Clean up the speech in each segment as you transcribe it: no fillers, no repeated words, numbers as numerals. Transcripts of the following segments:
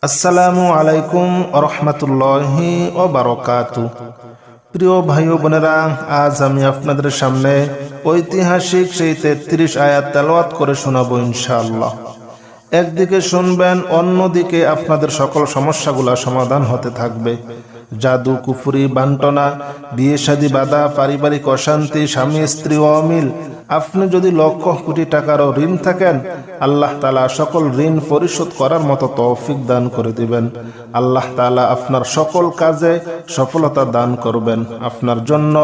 আসসালামু আলাইকুম রহমতুল্লাহি ও বারাকাতু। প্রিয় ভাই ও বোনেরা, আজ আমি আপনাদের সামনে ঐতিহাসিক সেই ৩৩ আয়াত তেলাওয়াত করে শোনাবো ইনশাআল্লাহ। একদিকে শুনবেন, অন্যদিকে আপনাদের সকল সমস্যাগুলা সমাধান হতে থাকবে। জাদু, কুফরি, বান্টনা, বিয়ে শাদী বাধা, পারিবারিক অশান্তি, স্বামী স্ত্রী অমিল, আপনি যদি লক্ষ কোটি টাকারও ঋণ থাকেন, আল্লাহ তাআলা সকল ঋণ পরিশোধ করার মতো তৌফিক দান করে দিবেন। আল্লাহ তাআলা আপনার সকল কাজে সফলতা দান করবেন। আপনার জন্য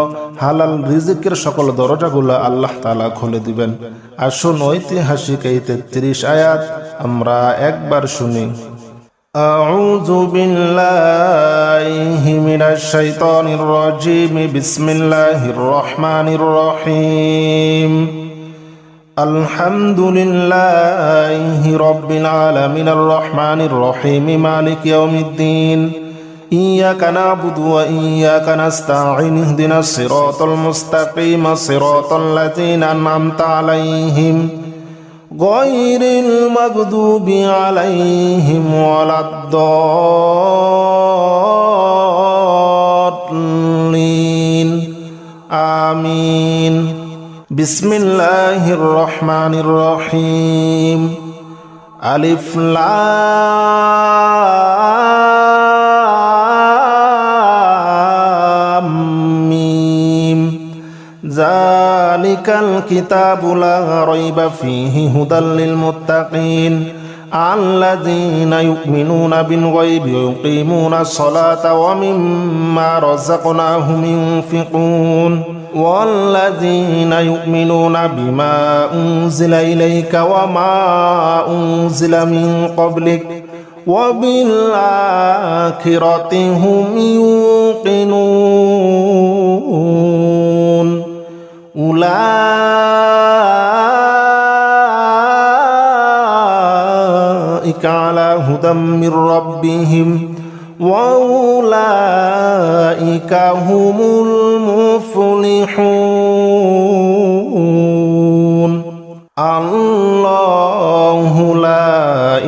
হালাল রিজিকের সকল দরজাগুলো আল্লাহ তাআলা খুলে দিবেন। আসুন ঐতিহাসিক এই ৩৩ আয়াত আমরা একবার শুনি। أعوذ بالله من الشيطان الرجيم بسم الله الرحمن الرحيم الحمد لله رب العالمين الرحمن الرحيم مالك يوم الدين إياك نعبد وإياك نستعين اهدنا الصراط المستقيم صراط الذين أنعمت عليهم غير المغضوب عليهم ولا الضالين آمين بسم الله الرحمن الرحيم ألف لام ميم ذلك الكتاب لا ريب فيه هدى للمتقين الذين يؤمنون بالغيب ويقيمون الصلاة ومما رزقناهم ينفقون والذين يؤمنون بما أنزل إليك وما أنزل من قبلك وبالآخرة هم يوقنون أولئك على هدى من ربهم وأولئك هم المفلحون الله لا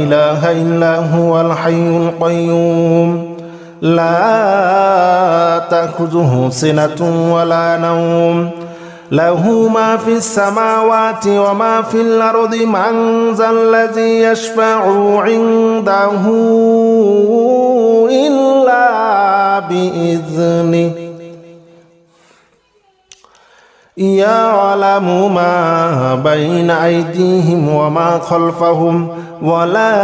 إله إلا هو الحي القيوم لا تأخذه سنة ولا نوم له ما في السماوات وما في الأرض من ذا الذي يشفع عنده إلا بإذنه يعلم ما بين أيديهم وما خلفهم ولا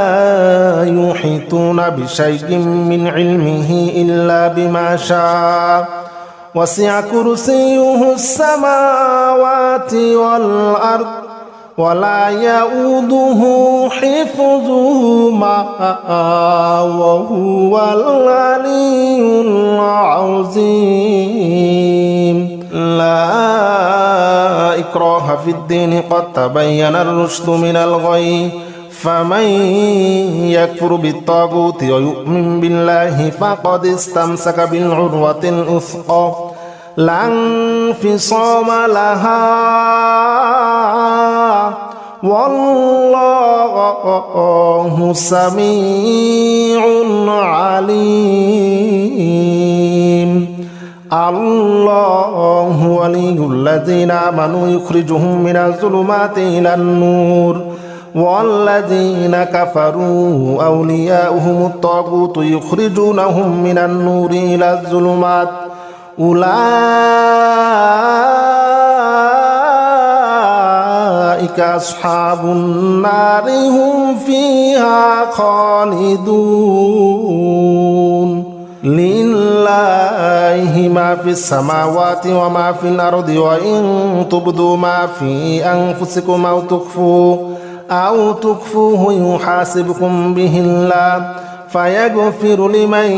يحيطون بشيء من علمه إلا بما شاء وسع كرسيه السماوات والأرض ولا يؤوده حفظهما وهو العلي العظيم لا إكراه في الدين قد تبين الرشد من الغي فمن يكفر بالطاغوت ويؤمن بالله فقد استمسك بالعروة الوثقى لا انفصام لها والله سميع عليم الله ولي الذين آمنوا يخرجهم من الظلمات إلى النور والذين كفروا أولياؤهم الطاغوت يخرجونهم من النور إلى الظلمات أولئك أصحاب النار هم فيها خالدون لله ما في السماوات وما في الأرض وإن تبدوا ما في أنفسكم أو تخفوه يحاسبكم به الله فيغفر لمن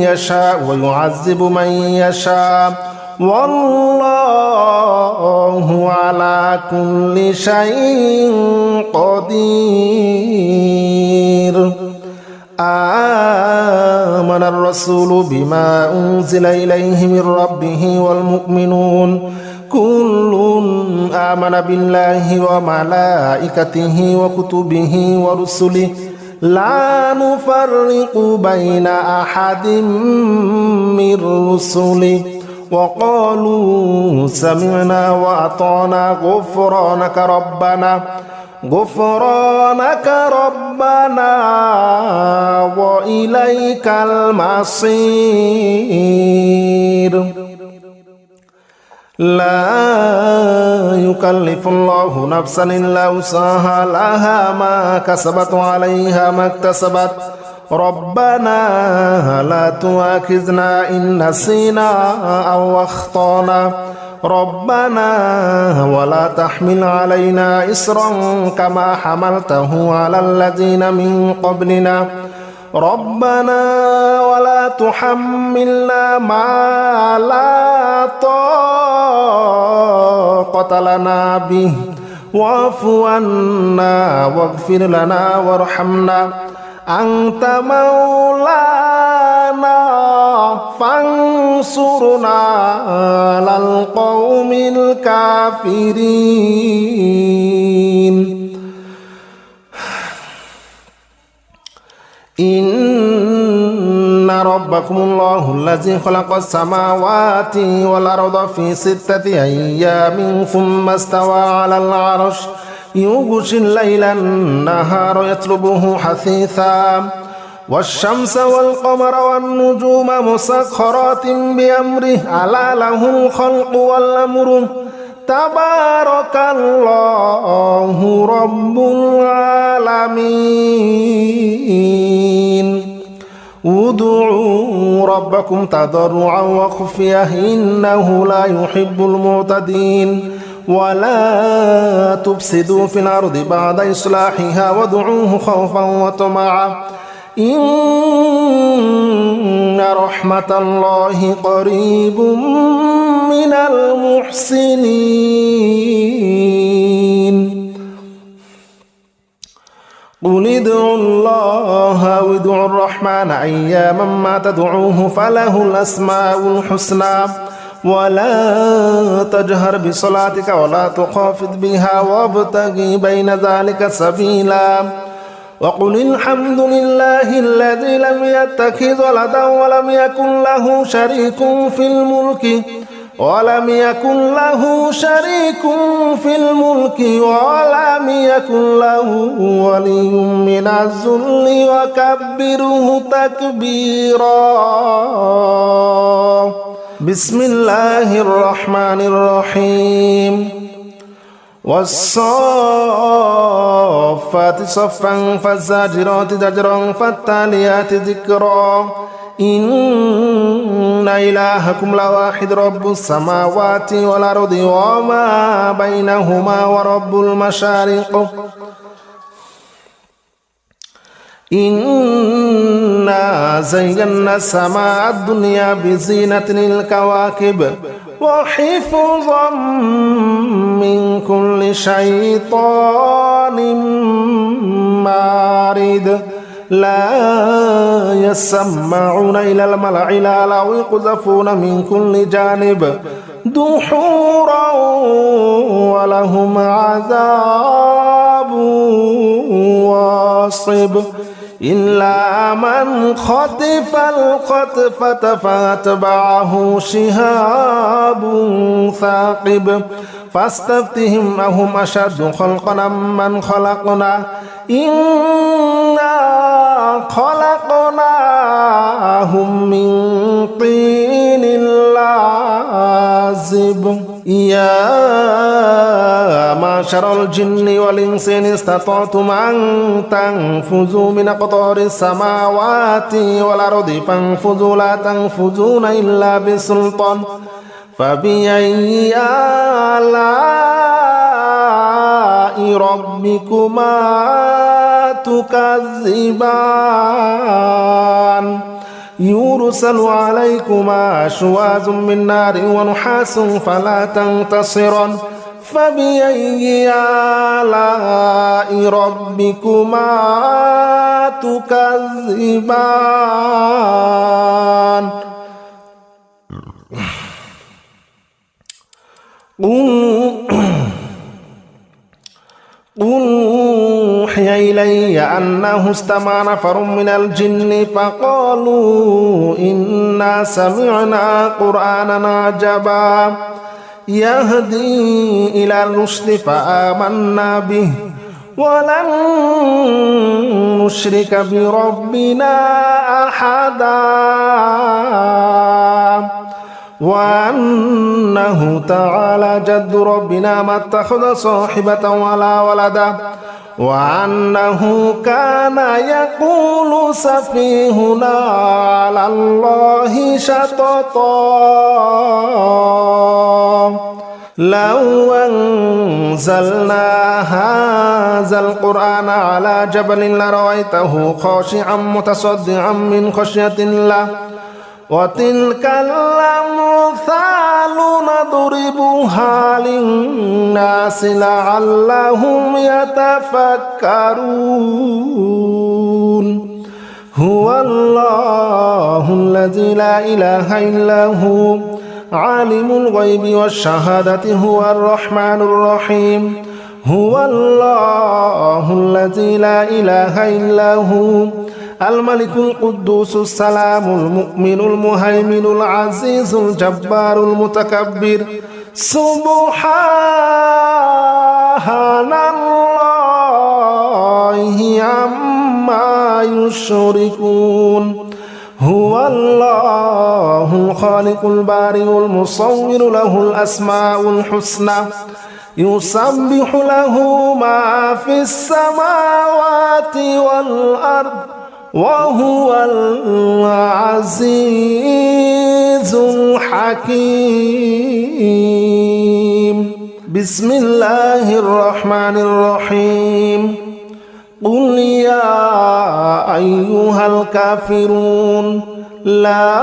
يشاء ويعذب من يشاء والله على كل شيء قدير آمن الرسول بما أنزل إليه من ربه والمؤمنون كل آمن بالله وملائكته وكتبه ورسله لا نفرق بين أحد من رسله وقالوا سمعنا وأطعنا غفرانك ربنا وإليك المصير. لا يكلف الله نفسا إلا وسعها لها ما كسبت وعليها ما اكتسبت ربنا لا تؤاخذنا إن نسينا أو أخطأنا ربنا ولا تحمل علينا إصرا كما حملته على الذين من قبلنا ربنا ولا تحملنا ما لا طاقة لنا به واعف عنا واغفر لنا وارحمنا أنت مولانا فانصرنا على القوم الكافرين. إن ربكم الله الذي خلق السماوات والأرض في 6 أيام ثم استوى على العرش يغشي الليل النهار يطلبه حثيثا والشمس والقمر والنجوم مسخرات بأمره ألا له الخلق والأمر تبارك الله رب العالمين. ادعوا ربكم تضرعا وخفية إنه لا يحب المعتدين ولا تفسدوا في الأرض بعد إصلاحها وادعوه خوفا وطمعا إن رحمة الله قريب من المحسنين. قل ادعوا الله وادعوا الرحمن أياما ما تدعوه فله الأسماء الحسنى ولا تجهر بصلاتك ولا تخافت بها وابتغ بين ذلك سبيلا وقل الحمد لله الذي لم يتخذ ولدا ولم يكن له شريك في الملك ولم يكن له ولي من الذل وكبره تكبيرا. بسم الله الرحمن الرحيم. والصافات صفا فالزاجرات زجرا فالتاليات ذكرا إن إلهكم لواحد رب السماوات والأرض وما بينهما ورب المشارق إنا زينا السماء الدنيا بزينة الكواكب وحفظا من كل شيطان مارد لا يسمعون إلى الملأ الأعلى ويقذفون من كل جانب دحورا ولهم عذاب واصب إلا من خطف الخطفة فاتبعه شهاب ثاقب فاستفتهم أهم أشد خلقا من خلقنا إنا خلقناهم من طين لازب. يا معشر الجن والإنس إن استطعتم أن تنفذوا من أقطار السماوات والأرض فانفذوا لا تنفذون إلا بسلطان فبأي آلاء ربكما تكذبان يرسل عليكما شواظ من نار ونحاس فلا تنتصران فبأي آلاء ربكما تكذبان. قل أوحي إلي أنه استمع نفر من الجن فقالوا إنا سمعنا قرآنا عجبا يهدي إلى الرشد فآمنا به ولن نشرك بربنا أحدا وأنه تعالى جد ربنا ما اتخذ صاحبة ولا ولدا وأنه كان يقول سفيهنا على الله شططا لو أنزلنا هذا القرآن على جبل لرأيته خاشعا متصدعا من خشية الله وتلك الأمثال نضربها للناس لعلهم يتفكرون هو الله الذي لا إله إلا هو عالم الغيب والشهادة هو الرحمن الرحيم هو الله الذي لا إله إلا هو الملك القدوس السلام المؤمن المهيمن العزيز الجبار المتكبر سبحان الله عما يشركون هو الله الخالق البارئ المصور له الأسماء الحسنى يسبح له ما في السماوات والأرض وهو العزيز الحكيم بسم الله الرحمن الرحيم قل يا أيها الكافرون لا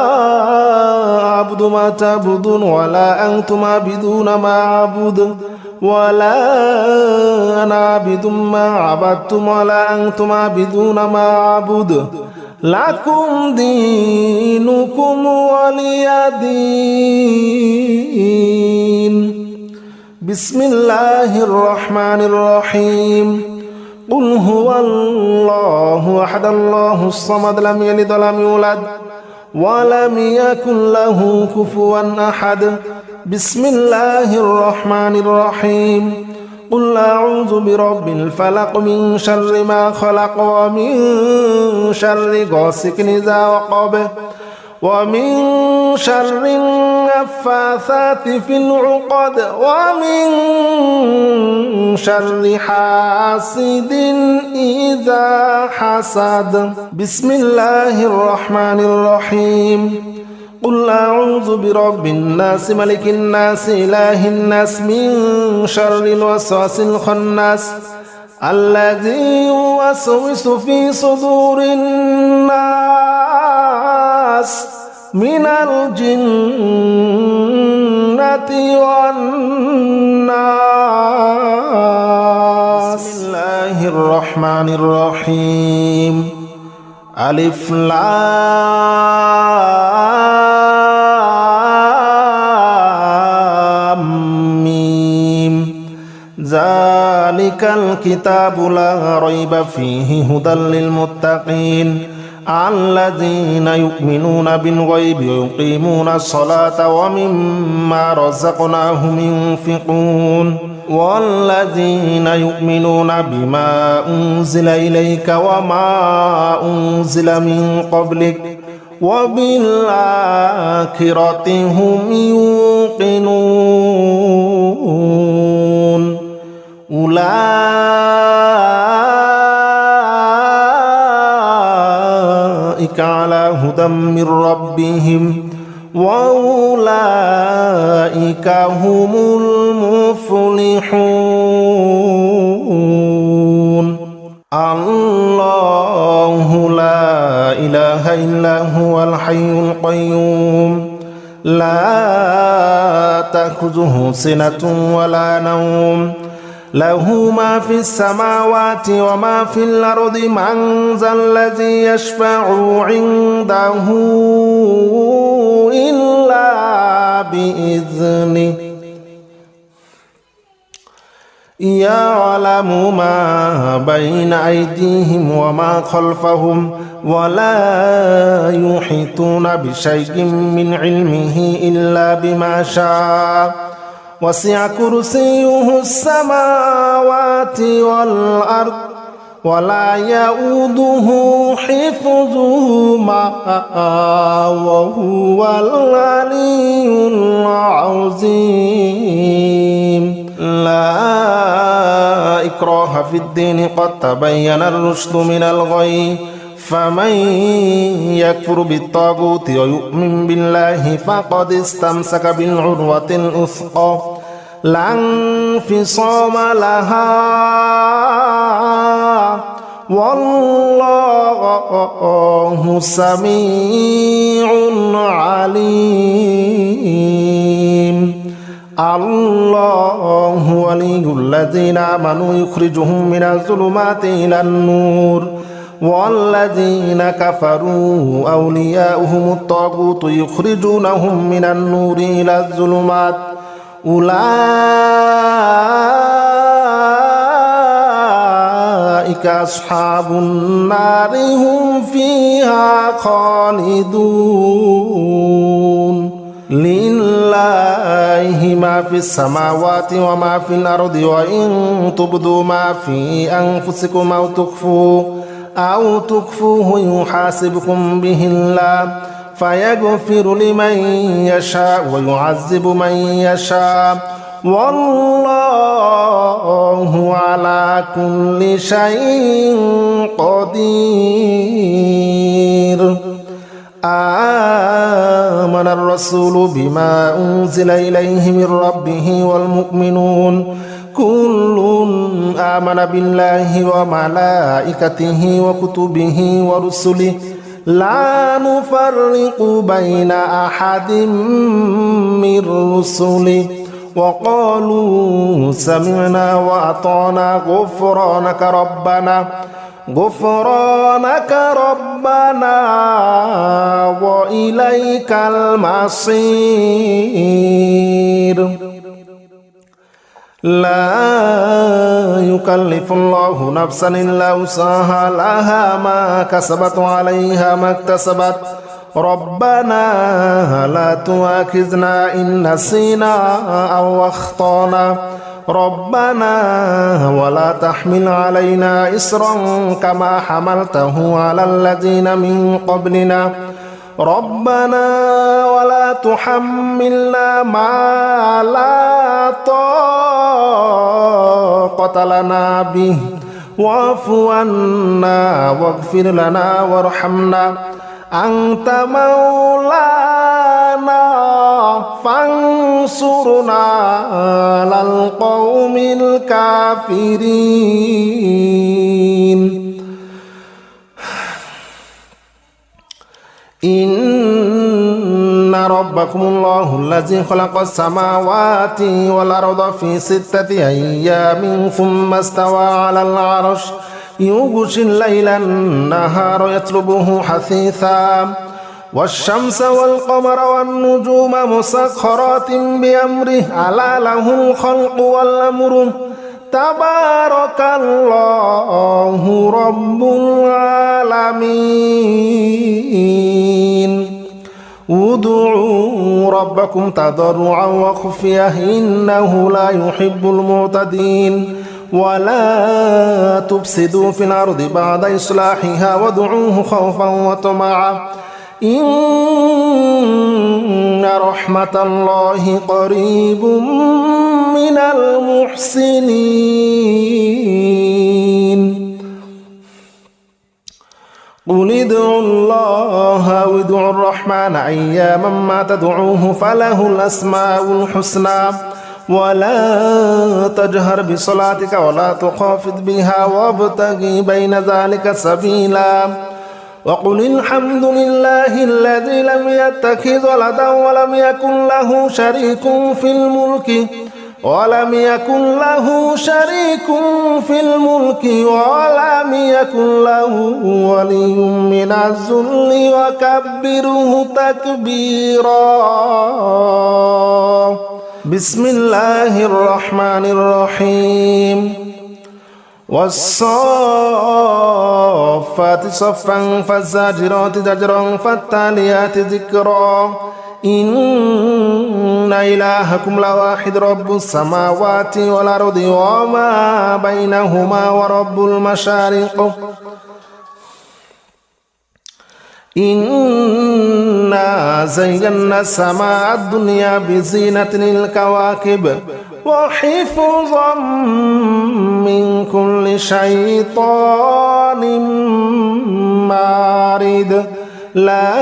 أعبد ما تعبدون ولا أنتم عابدون ما أعبد ولا أنا عابد ما عبدتم ولا أنتم عابدون ما أعبد لكم دينكم ولي دين بسم الله الرحمن الرحيم قل هو الله أحد الله الصمد لم يلد ولم يولد ولم يكن له كفوا أحد بسم الله الرحمن الرحيم قل أعوذ برب الفلق من شر ما خلق ومن شر غاسق إذا وقب ومن شر النفاثات في العقد ومن شر حاسد إذا حسد بسم الله الرحمن الرحيم قل أعوذ برب الناس ملك الناس إله الناس من شر الوسواس الخناس الذي يوسوس في صدور الناس من الجنة والناس بسم الله الرحمن الرحيم ألف لام ميم ذلك الكتاب لا ريب فيه هدى للمتقين الذين يؤمنون بالغيب ويقيمون الصلاة ومما رزقناهم ينفقون والذين يؤمنون بما أنزل إليك وما أنزل من قبلك وبالآخرة هم يوقنون أولئك على هدى من ربهم وأولئك هم المفلحون الله لا إله إلا هو الحي القيوم لا تأخذه سنة ولا نوم له ما في السماوات وما في الأرض من ذا الذي يشفع عنده إلا بإذنه يعلم ما بين أيديهم وما خلفهم ولا يحيطون بشيء من علمه إلا بما شاء وسع كرسيه السماوات والأرض ولا يؤوده حفظهما وهو العلي العظيم. لا إكراه في الدين قد تبين الرشد من الغي فمن يكفر بالطاغوت ويؤمن بالله فقد استمسك بالعروة الوثقى لا انفصام لها والله سميع عليم. الله ولي الذين آمنوا يخرجهم من الظلمات إلى النور والذين كفروا أولياؤهم الطاغوت يخرجونهم من النور إلى الظلمات أولئك أصحاب النار هم فيها خالدون. لله ما في السماوات وما في الأرض وإن تبدوا ما في أنفسكم أو تخفوه يحاسبكم به الله فيغفر لمن يشاء ويعذب من يشاء والله على كل شيء قدير. آمن الرسول بما أنزل إليه من ربه والمؤمنون كل آمن بالله وملائكته وكتبه ورسله لا نفرق بين أحد من رسله وقالوا سمعنا وأطعنا غفرانك ربنا وإليك المصير. لا يكلف الله نفسا إلا وسعها لها ما كسبت وعليها ما اكتسبت ربنا لا تؤاخذنا إن نسينا أو أخطأنا ربنا ولا تحمل علينا إصرا كما حملته على الذين من قبلنا ربنا ولا تحملنا ما لا طاقة لنا به واعف عنا واغفر لنا وارحمنا أنت مولانا فانصرنا على القوم الكافرين. إن ربكم الله الذي خلق السماوات والأرض في 6 أيام ثم استوى على العرش يغشي الليل النهار يطلبه حثيثا والشمس والقمر والنجوم مسخرات بأمره ألا له الخلق والأمر تبارك الله رب العالمين. ادعوا ربكم تضرعا وخفية إنه لا يحب المعتدين ولا تفسدوا في الأرض بعد إصلاحها وادعوه خوفا وطمعا إن رحمة الله قريب من المحسنين. قل ادعوا الله أو ادعوا الرحمن أياما ما تدعوه فله الأسماء الحسنى ولا تجهر بصلاتك ولا تخافت بها وابتغ بين ذلك سبيلا وقل الحمد لله الذي لم يتخذ ولدا ولم يكن له شريك في الملك ولم يكن له ولي من الذل وكبره تكبيرا. বিসমিল্লাহির রহমানির রহিম والصافات صفا فالزاجرات زجرا فالتاليات ذكرا إن إلهكم لواحد رب السماوات والأرض وما بينهما ورب المشارق إنا زينا السماء الدنيا بزينة الكواكب وحفظا من كل شيطان مارد لا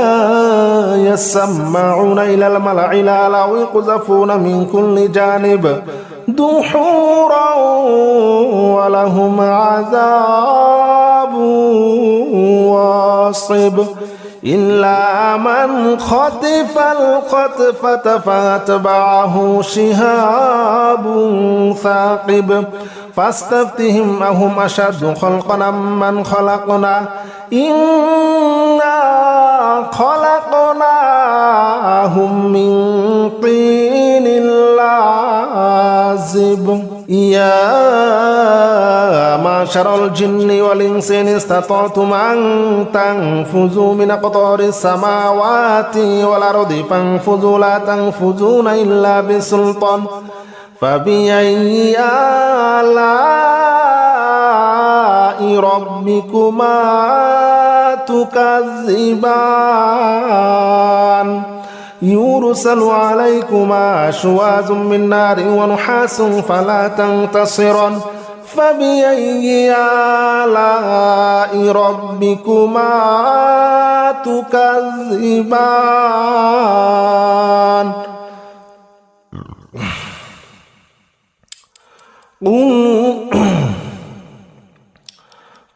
يسمعون إلى الملأ الأعلى ويقذفون من كل جانب دحورا ولهم عذاب واصب إلا من خطف الخطفة فاتبعه شهاب ثاقب فاستفتهم أهم أشد خلقا من خلقنا إنا خلقناهم من طين لازب يا معشر الجن والإنس إن استطعتم أن تنفذوا من أقطار السماوات والأرض فانفذوا لا تنفذون إلا بسلطان فبأي آلاء ربكما تكذبان يرسل عليكما شواظ من نار ونحاس فلا تنتصران فبأي آلاء ربكما تكذبان قل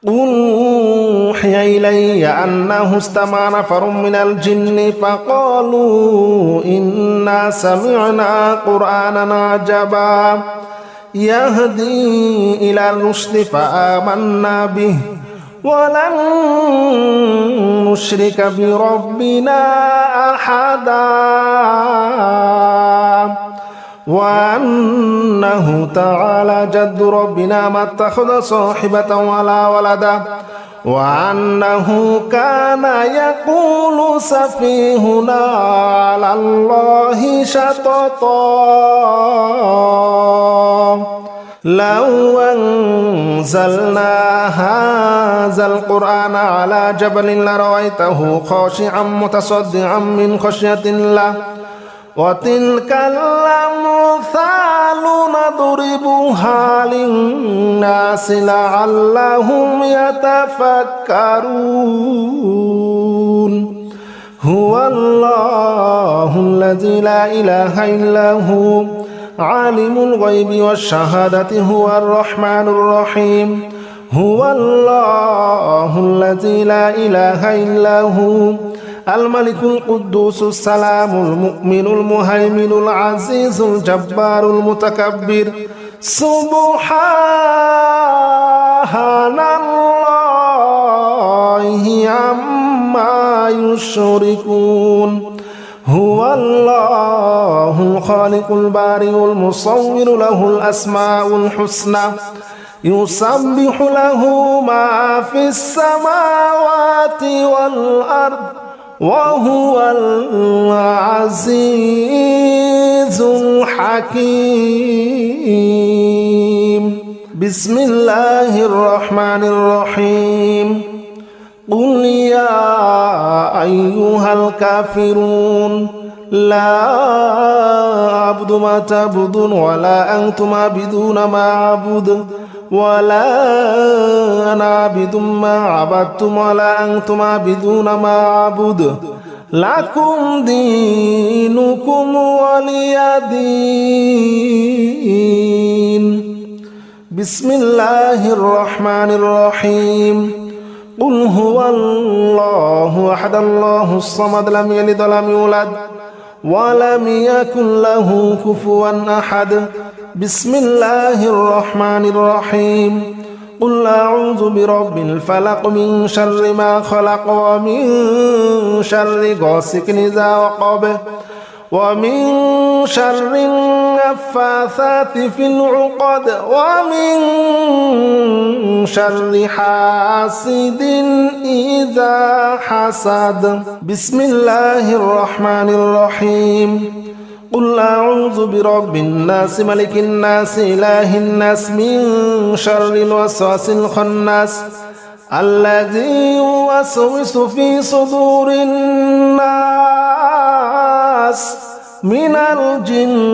أوحي إلي أنه استمع نفر من الجن فقالوا إنا سمعنا قرآنا عجبا يهدي إلى الرشد فآمنا به ولن نشرك بربنا أحدا وأنه تعالى جد ربنا ما اتخذ صاحبة ولا ولدا وأنه كان يقول سفيهنا على الله شططا لو أنزلنا هذا القرآن على جبل لرأيته خاشعا متصدعا من خشية الله وتلك الأمثال نضربها للناس لعلهم يتفكرون هو الله الذي لا إله إلا هو عالم الغيب والشهادة هو الرحمن الرحيم هو الله الذي لا إله إلا هو الملك القدوس السلام المؤمن المهيمن العزيز الجبار المتكبر سبحان الله عما يشركون هو الله الخالق البارئ المصور له الأسماء الحسنى يسبح له ما في السماوات والأرض وهو العزيز الحكيم بسم الله الرحمن الرحيم قل يا أيها الكافرون لا أعبد ما تعبدون ولا أنتم عابدون ما أعبد ولا أنا عابد ما عبدتم ولا أنتم عابدون ما أعبد لكم دينكم ولي دين بسم الله الرحمن الرحيم قل هو الله أحد الله الصمد لم يلد ولم يولد ولم يكن له كفوا أحد بسم الله الرحمن الرحيم قل أعوذ برب الفلق من شر ما خلق ومن شر غاسق إذا وقب ومن شر النفاثات في العقد ومن شر حاسد إذا حسد بسم الله الرحمن الرحيم قل أعوذ برب الناس ملك الناس إله الناس من شر الوسواس الخناس الذي يوسوس في صدور الناس من الجنة